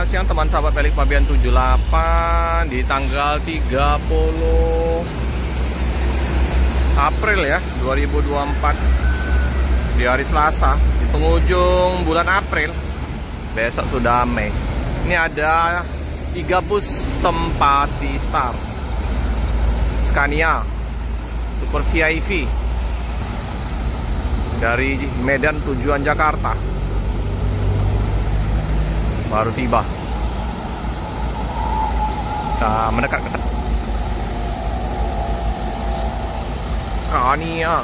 Selamat siang teman sahabat Pelik Fabian 78 di tanggal 30 April ya 2024 di hari Selasa di penghujung bulan April. Besok sudah Mei. Ini ada 3 bus Sempati Star Scania Super VIP dari Medan tujuan Jakarta. Baru tiba. Kita mendekat ke Scania.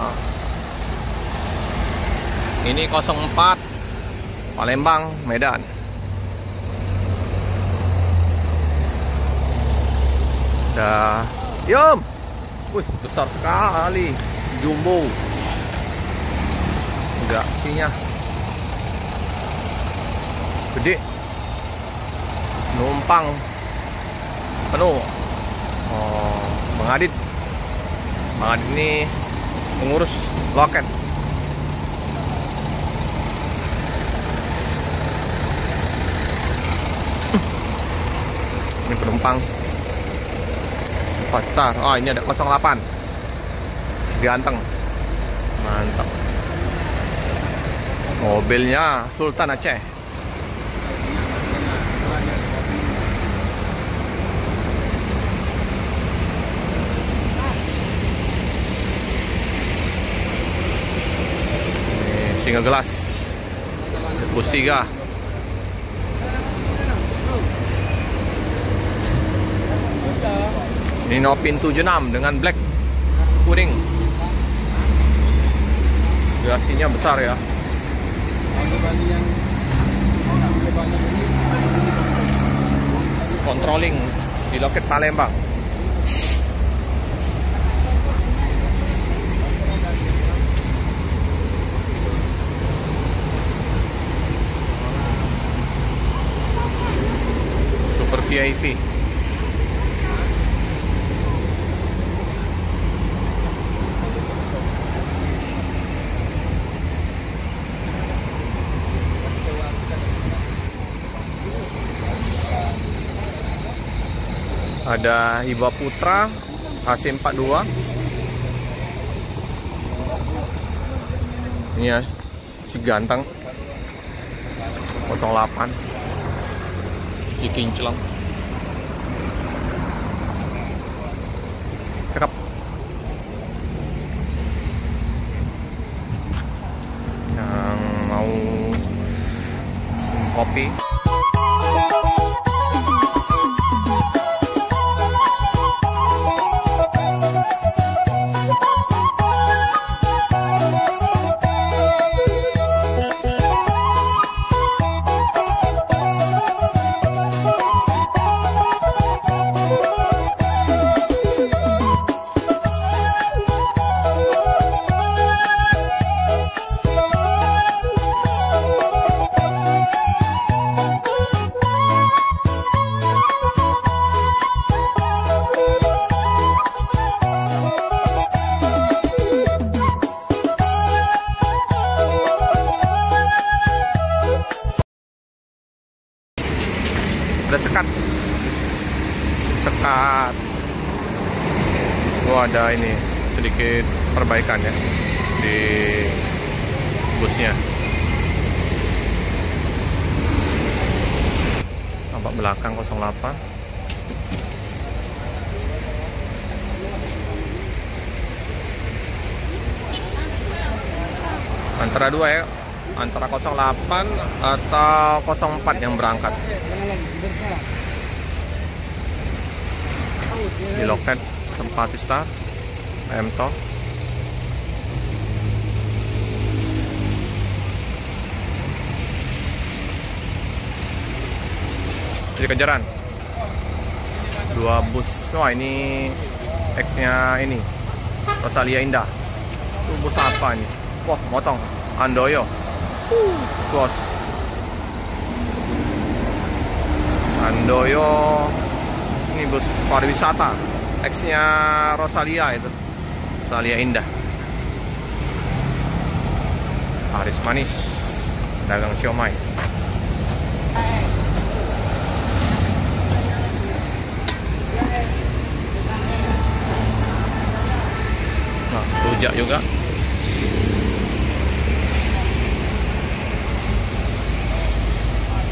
Ini 04 Palembang, Medan. Dah. Yum. Wih, besar sekali. Jumbo. Enggak sihnya. Gede. Numpang penuh. Oh, Bang Adit ini mengurus loket. Ini penumpang Sempati Star. Oh, ini ada 08 ganteng, mantap. Mobilnya Sultan Aceh. Singa gelas bus 3. Ini Nopin 76 dengan black kuning. Garasinya besar ya. Controlling di loket Palembang. VIP. Ada Hiba Putra AC42. Ini ya, si ganteng 08 si kinclong. Cakep. Yang mau kopi. Ada sekat. Oh, ada ini sedikit perbaikan ya di busnya. Tampak belakang 08. Antara dua ya, antara 08 atau 04 yang berangkat. Di loket Sempati Star MTO. Jadi kejaran 2 bus. Wah, ini X-nya ini Rosalia Indah. Itu bus apa ini? Wah, motong Andoyo. Close. Andoyo. Ini bus pariwisata X-nya Rosalia, itu Rosalia Indah. Haris Manis dagang siomay. Nah, rujak juga.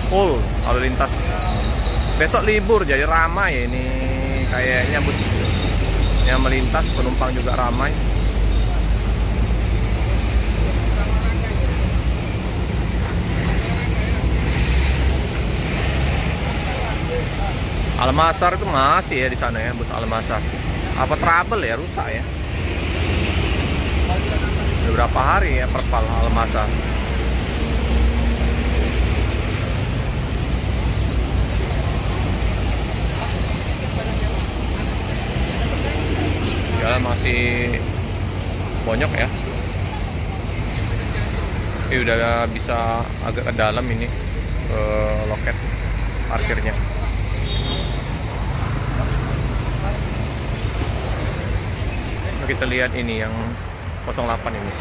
Full lalu lintas. Besok libur jadi ramai ini, kayaknya bus yang melintas, penumpang juga ramai. Almasar itu masih ya di sana ya, bus Almasar. Apa trouble ya, rusak ya? Beberapa hari ya perpal Almasar. Jalan masih bonyok ya. Ini udah bisa agak ke dalam ini, ke loket parkirnya. Kita lihat ini yang 08 ini.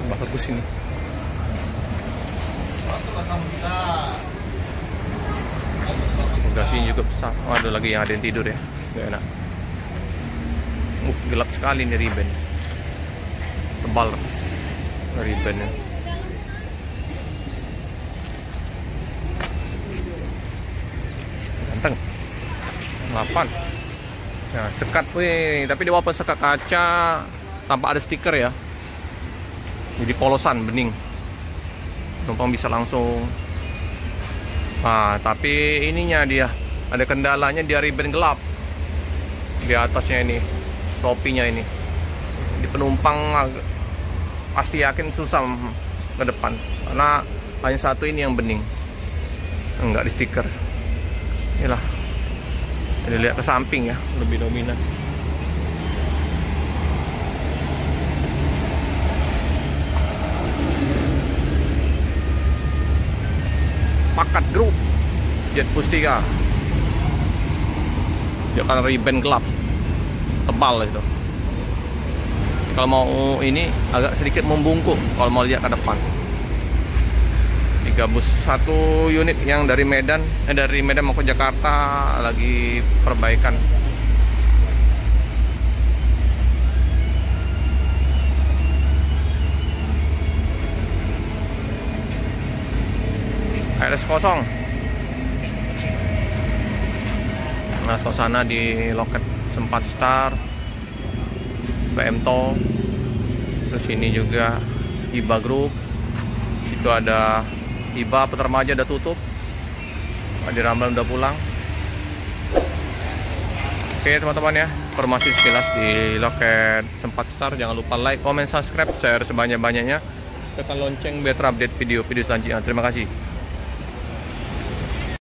Bagus ini. Bagasinya juga besar. Oh, ada lagi yang ada yang tidur ya. Gak enak. Gelap sekali nih riben. Tebal ribennya. Ganteng. 8. Nah, sekat, wih, tapi dia walaupun sekat kaca tanpa ada stiker ya. Jadi polosan, bening. Penumpang bisa langsung. Nah, tapi ininya dia ada kendalanya, dia ribbon gelap. Di atasnya ini, topinya ini. Di penumpang pasti yakin susah ke depan karena hanya satu ini yang bening. Enggak di stiker. Inilah. Jadi lihat ke samping ya, lebih dominan. Pakat grup Jet Pustika. Dia kan ribbon gelap, tebal itu. Kalau mau ini agak sedikit membungkuk kalau mau lihat ke depan. 3 bus, 1 unit yang dari Medan mau ke Jakarta lagi perbaikan. RS kosong. Nah, suasana di loket Sempat Star, PMTO. Terus ini juga Iba Group. Situ ada Iba Petermaja udah tutup. Di Ramlan udah pulang. Oke teman-teman ya, informasi sekilas di loket Sempat Star. Jangan lupa like, comment, subscribe, share sebanyak-banyaknya. Tekan lonceng biar terupdate video-video selanjutnya. Terima kasih.